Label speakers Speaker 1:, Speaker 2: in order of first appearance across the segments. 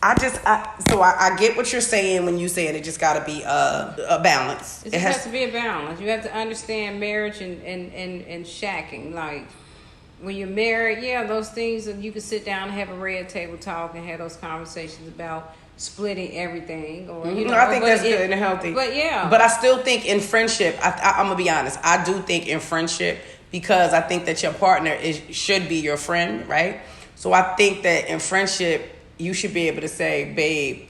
Speaker 1: I get what you're saying when you saying it just got to be a balance.
Speaker 2: It has to be a balance. You have to understand marriage and shacking. Like when you're married, those things that you can sit down and have a red table talk and have those conversations about splitting everything. Or
Speaker 1: I think that's good and healthy. But I still think in friendship, I'm gonna be honest. I do think in friendship, because I think that your partner should be your friend, right? So I think that in friendship, you should be able to say, babe,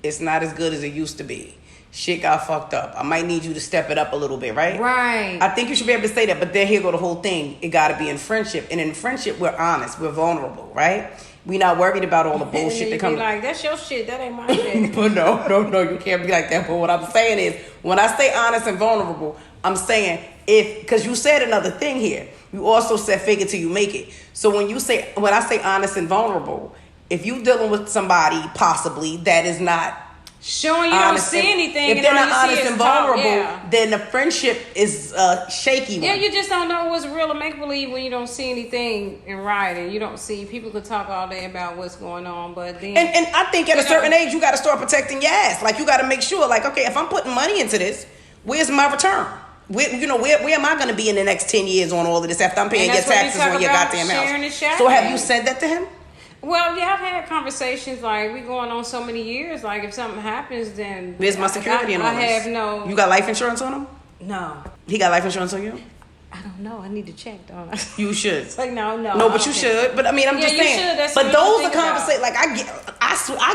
Speaker 1: it's not as good as it used to be. Shit got fucked up. I might need you to step it up a little bit, right?
Speaker 2: Right.
Speaker 1: I think you should be able to say that, but then here go the whole thing. It got to be in friendship. And in friendship, we're honest. We're vulnerable, right? We're not worried about all the bullshit that comes.
Speaker 2: Like, that's your shit. That ain't my shit.
Speaker 1: But no, you can't be like that. But what I'm saying is, when I say honest and vulnerable, I'm saying because you said another thing here. You also said fake it till you make it. So when I say honest and vulnerable, if you dealing with somebody possibly that is not
Speaker 2: showing you don't see anything,
Speaker 1: if they're not honest and vulnerable, then the friendship is shaky.
Speaker 2: Yeah, you just don't know what's real or make believe when you don't see anything in writing. You don't see, people could talk all day about what's going on, but then
Speaker 1: and I think at a certain age you got to start protecting your ass. Like you got to make sure, like, okay, if I'm putting money into this, where's my return? Where am I going to be in the next 10 years on all of this after I'm paying your taxes on your goddamn house? So have you said that to him?
Speaker 2: Well, yeah, I've had conversations like we going on so many years. Like if something happens, then
Speaker 1: where's my security and all this?
Speaker 2: I have no.
Speaker 1: You got life insurance on him?
Speaker 2: No.
Speaker 1: He got life insurance on you?
Speaker 2: I don't know. I need to check, don't I?
Speaker 1: You should.
Speaker 2: It's like no.
Speaker 1: No, but you should. But I mean, I'm just saying.
Speaker 2: Should.
Speaker 1: But those are conversations. Like I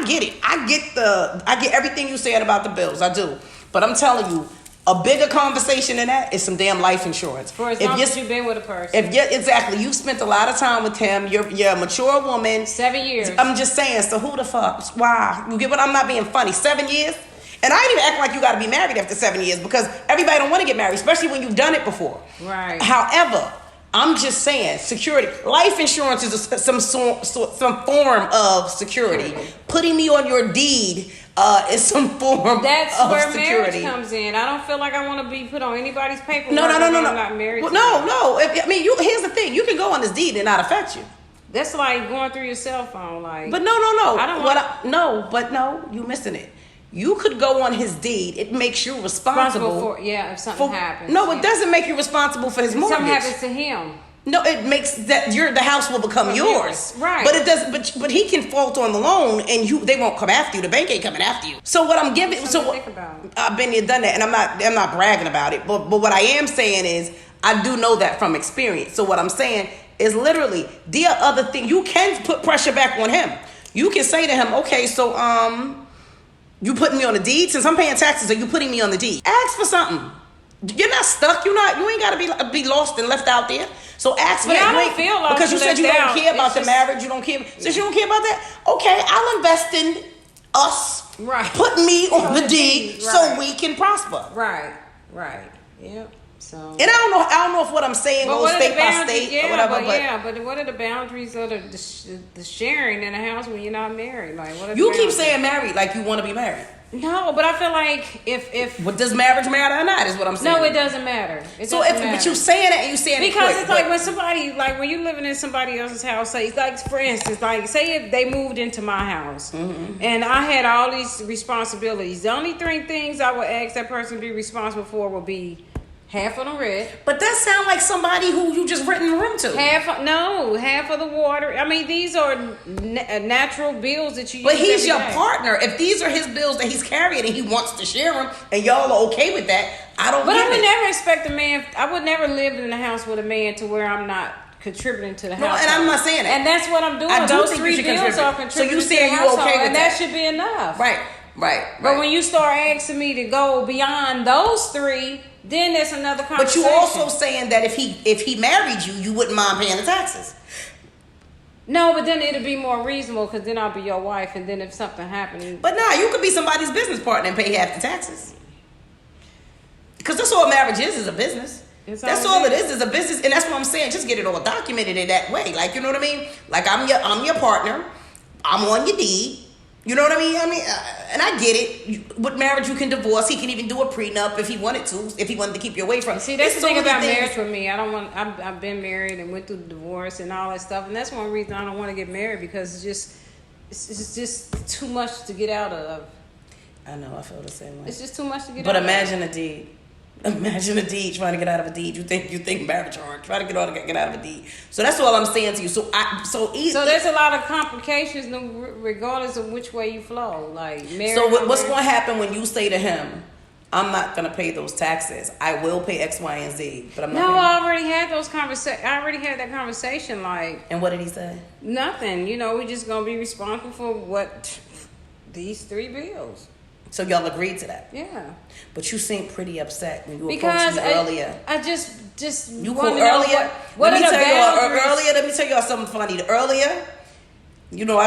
Speaker 1: get it. I get everything you said about the bills. I do. But I'm telling you, a bigger conversation than that is some damn life insurance.
Speaker 2: For as long as you've been with a person.
Speaker 1: Exactly. You've spent a lot of time with him. You're a mature woman.
Speaker 2: 7 years.
Speaker 1: I'm just saying, so who the fuck? Why? You get what? I'm not being funny. 7 years? And I ain't even act like you got to be married after 7 years, because everybody don't want to get married, especially when you've done it before.
Speaker 2: Right.
Speaker 1: However, I'm just saying, security. Life insurance is some form of security. Putting me on your deed is some form of security.
Speaker 2: That's where marriage comes in. I don't feel like I want to be put on anybody's paperwork.
Speaker 1: No.
Speaker 2: I'm not married.
Speaker 1: Well, no. I mean, here's the thing. You can go on this deed and not affect you.
Speaker 2: That's like going through your cell phone. Like,
Speaker 1: but no.
Speaker 2: I don't want.
Speaker 1: You missing it. You could go on his deed. It makes you responsible
Speaker 2: for if something happens.
Speaker 1: No, it doesn't make you responsible for his mortgage.
Speaker 2: Something happens to him.
Speaker 1: No, it makes that the house will become yours.
Speaker 2: Right.
Speaker 1: But it does. But he can fault on the loan, and they won't come after you. The bank ain't coming after you. So what I'm giving.
Speaker 2: Think about.
Speaker 1: I've been there, done that, and I'm not bragging about it. But what I am saying is I do know that from experience. So what I'm saying is literally the other thing. You can put pressure back on him. You can say to him, okay, so you putting me on the deed? Since I'm paying taxes, are you putting me on the deed? Ask for something. You're not stuck. You ain't got to be lost and left out there. So ask for that.
Speaker 2: I don't feel lost.
Speaker 1: Because you said you don't care about the marriage. You don't care. Since you don't care about that, okay, I'll invest in us.
Speaker 2: Right.
Speaker 1: Put me on the deed so we can prosper.
Speaker 2: Right. Yep. So.
Speaker 1: And I don't know if what I'm saying goes state by state or whatever.
Speaker 2: But what are the boundaries of the sharing in a house when you're not married? Like, what are
Speaker 1: you keep saying married like you want to be married.
Speaker 2: No, but I feel like if
Speaker 1: what does marriage matter or not is what I'm saying.
Speaker 2: No, it doesn't matter.
Speaker 1: But you saying it and you saying
Speaker 2: because
Speaker 1: it quick,
Speaker 2: it's like when somebody, like when you're living in somebody else's house, say like for instance, like say if they moved into my house and I had all these responsibilities, the only three things I would ask that person to be responsible for would be half of the rent.
Speaker 1: But that sounds like somebody who you just renting a room to.
Speaker 2: Half of the water. I mean, these are natural bills that you use.
Speaker 1: But he's your
Speaker 2: day.
Speaker 1: partner. If these are his bills that he's carrying and he wants to share them, and y'all are okay with that, I don't. But
Speaker 2: I would never expect a man. I would never live in a house with a man to where I'm not contributing to the house.
Speaker 1: No, and I'm not saying that.
Speaker 2: And that's what I'm doing. Those three bills are contributing.
Speaker 1: So you saying you okay with
Speaker 2: and that should be enough.
Speaker 1: Right.
Speaker 2: But when you start asking me to go beyond those three, then there's another conversation.
Speaker 1: But you also saying that if he married you, you wouldn't mind paying the taxes.
Speaker 2: No, but then it'll be more reasonable because then I'll be your wife, and then if something happened.
Speaker 1: But nah, you could be somebody's business partner and pay half the taxes. Because that's all marriage is a business. That's all it is a business, and that's what I'm saying. Just get it all documented in that way, like you know what I mean. Like I'm your partner. I'm on your deed. You know what I mean? And I get it. With marriage, you can divorce. He can even do a prenup if he wanted to. If he wanted to keep you away from.
Speaker 2: See, that's the thing about marriage with me. I've been married and went through the divorce and all that stuff, and that's one reason I don't want to get married because it's just it's just too much to get out of.
Speaker 1: I know, I feel the same way.
Speaker 2: It's just too much to get
Speaker 1: but
Speaker 2: out of.
Speaker 1: But imagine a deed. Imagine a deed, trying to get out of a deed. You think marriage hard, trying to get out of a deed. So that's all I'm saying to you. So there's
Speaker 2: a lot of complications regardless of which way you flow. Like marriage.
Speaker 1: So what's going to happen when you say to him, I'm not going to pay those taxes. I will pay X, Y, and Z, but I'm not.
Speaker 2: No, I already had those conversations. I already had that conversation. Like,
Speaker 1: and what did he say?
Speaker 2: Nothing. You know, we're just going to be responsible for what these 3 bills.
Speaker 1: So y'all agreed to that?
Speaker 2: Yeah.
Speaker 1: But you seemed pretty upset when you approached me earlier.
Speaker 2: I just
Speaker 1: you called earlier.
Speaker 2: What
Speaker 1: let me tell
Speaker 2: boundaries?
Speaker 1: Earlier. Let me tell y'all something funny. Earlier, you know,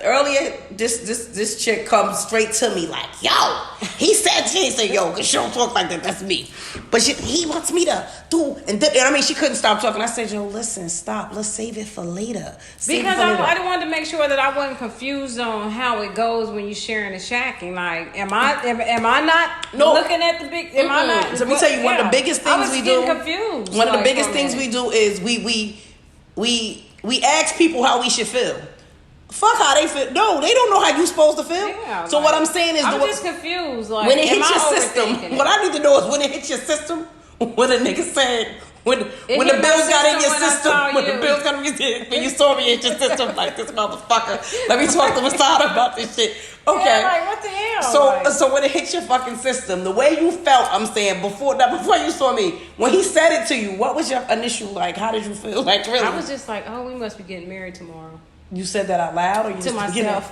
Speaker 1: earlier this chick comes straight to me like, yo, he said she didn't say yo, because she don't talk like that. That's me. But he wants me to do, and I mean, she couldn't stop talking. I said, yo, listen, stop. Let's save it for later.
Speaker 2: Because I wanted to make sure that I wasn't confused on how it goes when you're sharing the shacking. Like, am I not looking at the big? Am I not?
Speaker 1: So let me tell you, one of the biggest things we do.
Speaker 2: Confused.
Speaker 1: One of the biggest things we do is we ask people how we should feel. Fuck how they feel. No, they don't know how you supposed to feel. Yeah, so what I'm saying is,
Speaker 2: I'm just confused. Like,
Speaker 1: when it hits your system, what I need to know is when it hits your system, when a nigga said, when the bills got in your system, when the bills got in your system, when you saw me in your system, like this motherfucker. Let me talk to Masada about this shit. Okay.
Speaker 2: Yeah, like what the hell?
Speaker 1: So when it hits your fucking system, the way you felt, I'm saying before you saw me, when he said it to you, what was your initial like? How did you feel? Like really?
Speaker 2: I was just like, oh, we must be getting married tomorrow.
Speaker 1: You said that out loud, or you
Speaker 2: to myself?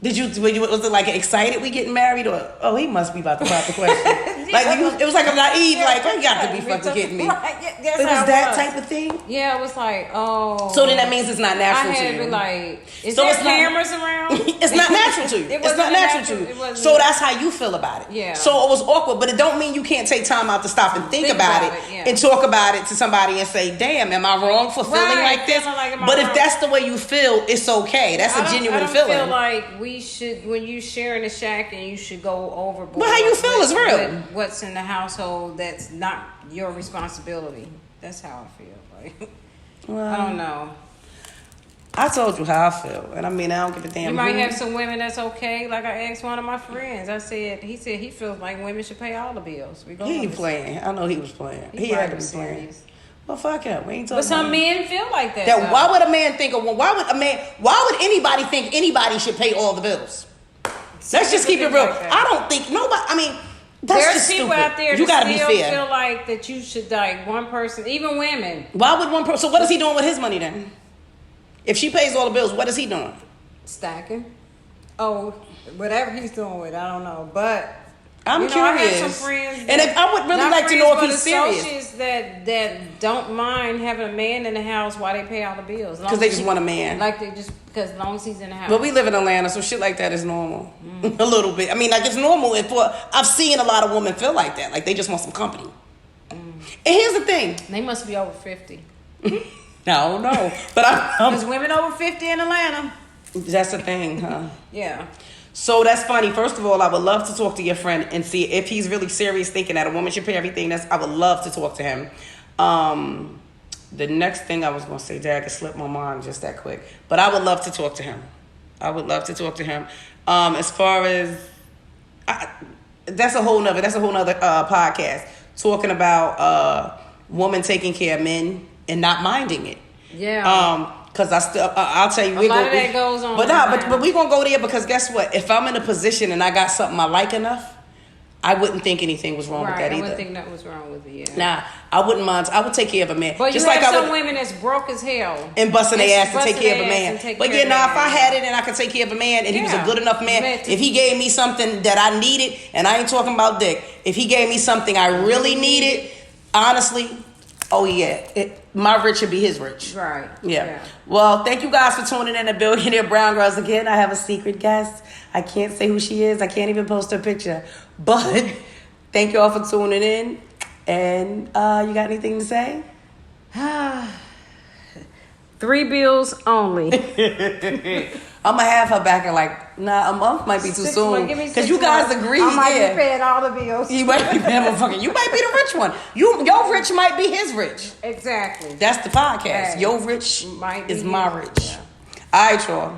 Speaker 1: Was it like excited we getting married, or he must be about to pop the question? Like it was like a naive, like you got to be fucking kidding me. It was that type of thing.
Speaker 2: Yeah, it was like
Speaker 1: So then that means it's not natural to you.
Speaker 2: I had to be like, is there cameras around?
Speaker 1: It's not natural to you. It's not natural to you. So that's how you feel about it.
Speaker 2: Yeah.
Speaker 1: So it was awkward, but it don't mean you can't take time out to stop and think about it and talk about it to somebody and say, "Damn, am I wrong for feeling like this?" But if that's the way you feel, it's okay. That's a genuine feeling.
Speaker 2: I feel like we should, when you sharing a shack, and you should go overboard.
Speaker 1: But how you feel is real.
Speaker 2: What's in the household that's not your responsibility. That's how I feel. Like, well, I don't know.
Speaker 1: I told you how I feel, and I mean, I don't give a damn.
Speaker 2: You might have some women that's okay. Like I asked one of my friends, he said he feels like women should pay all the bills.
Speaker 1: He ain't playing. I know he was playing. He had to be playing. Well, fuck him. We ain't talking.
Speaker 2: But some men feel like that.
Speaker 1: Why would a man think of? Why would anybody think anybody should pay all the bills? Let's just keep it real. I don't think nobody. I mean. There's people out there
Speaker 2: you gotta be fair. Feel like that you should like one person, even women.
Speaker 1: Why would one person? So what is he doing with his money then? If she pays all the bills, what is he doing?
Speaker 2: Stacking. Oh, whatever he's doing with, I don't know. But
Speaker 1: I'm curious. I have some friends and if I would really like to know if he's serious.
Speaker 2: Associates that don't mind having a man in the house while they pay all the bills
Speaker 1: because they just want a man.
Speaker 2: Like they just because as long as he's in the house.
Speaker 1: Well, we live in Atlanta, so shit like that is normal. A little bit. I mean, like it's normal. I've seen a lot of women feel like that. Like they just want some company. And here's the thing:
Speaker 2: they must be over 50.
Speaker 1: No, but
Speaker 2: there's women over 50 in Atlanta.
Speaker 1: That's the thing, huh?
Speaker 2: Yeah.
Speaker 1: So that's funny. First of all, I would love to talk to your friend and see if he's really serious thinking that a woman should pay everything. I would love to talk to him. The next thing I was going to say, Dad, could slip my mind just that quick. But I would love to talk to him. As far as... that's a whole nother podcast. Talking about women taking care of men and not minding it.
Speaker 2: Yeah.
Speaker 1: Because I'll tell you,
Speaker 2: a lot of that goes on.
Speaker 1: But we're gonna go there because guess what? If I'm in a position and I got something I like enough, I wouldn't think anything was wrong with that either. I
Speaker 2: wouldn't think that was wrong with it. Yeah.
Speaker 1: Nah, I wouldn't mind. I would take care of a man.
Speaker 2: But just you have some women that's broke as hell
Speaker 1: and busting their ass to take care of a man. But yeah, if I had it and I could take care of a man and he was a good enough man, if he gave me something that I needed, and I ain't talking about dick, if he gave me something I really needed, honestly. Oh, yeah. My rich would be his rich.
Speaker 2: Right.
Speaker 1: Yeah. Well, thank you guys for tuning in to Billionaire Brown Girls. Again, I have a secret guest. I can't say who she is. I can't even post her picture. But thank you all for tuning in. And you got anything to say?
Speaker 2: 3 bills only.
Speaker 1: I'm going to have her back in a month might be too soon. Because you guys agree.
Speaker 2: I might be paying all the bills.
Speaker 1: You might be paying you might be the rich one. Your rich might be his rich.
Speaker 2: Exactly.
Speaker 1: That's the podcast.
Speaker 2: Hey,
Speaker 1: your rich is my rich. Yeah. All right, y'all.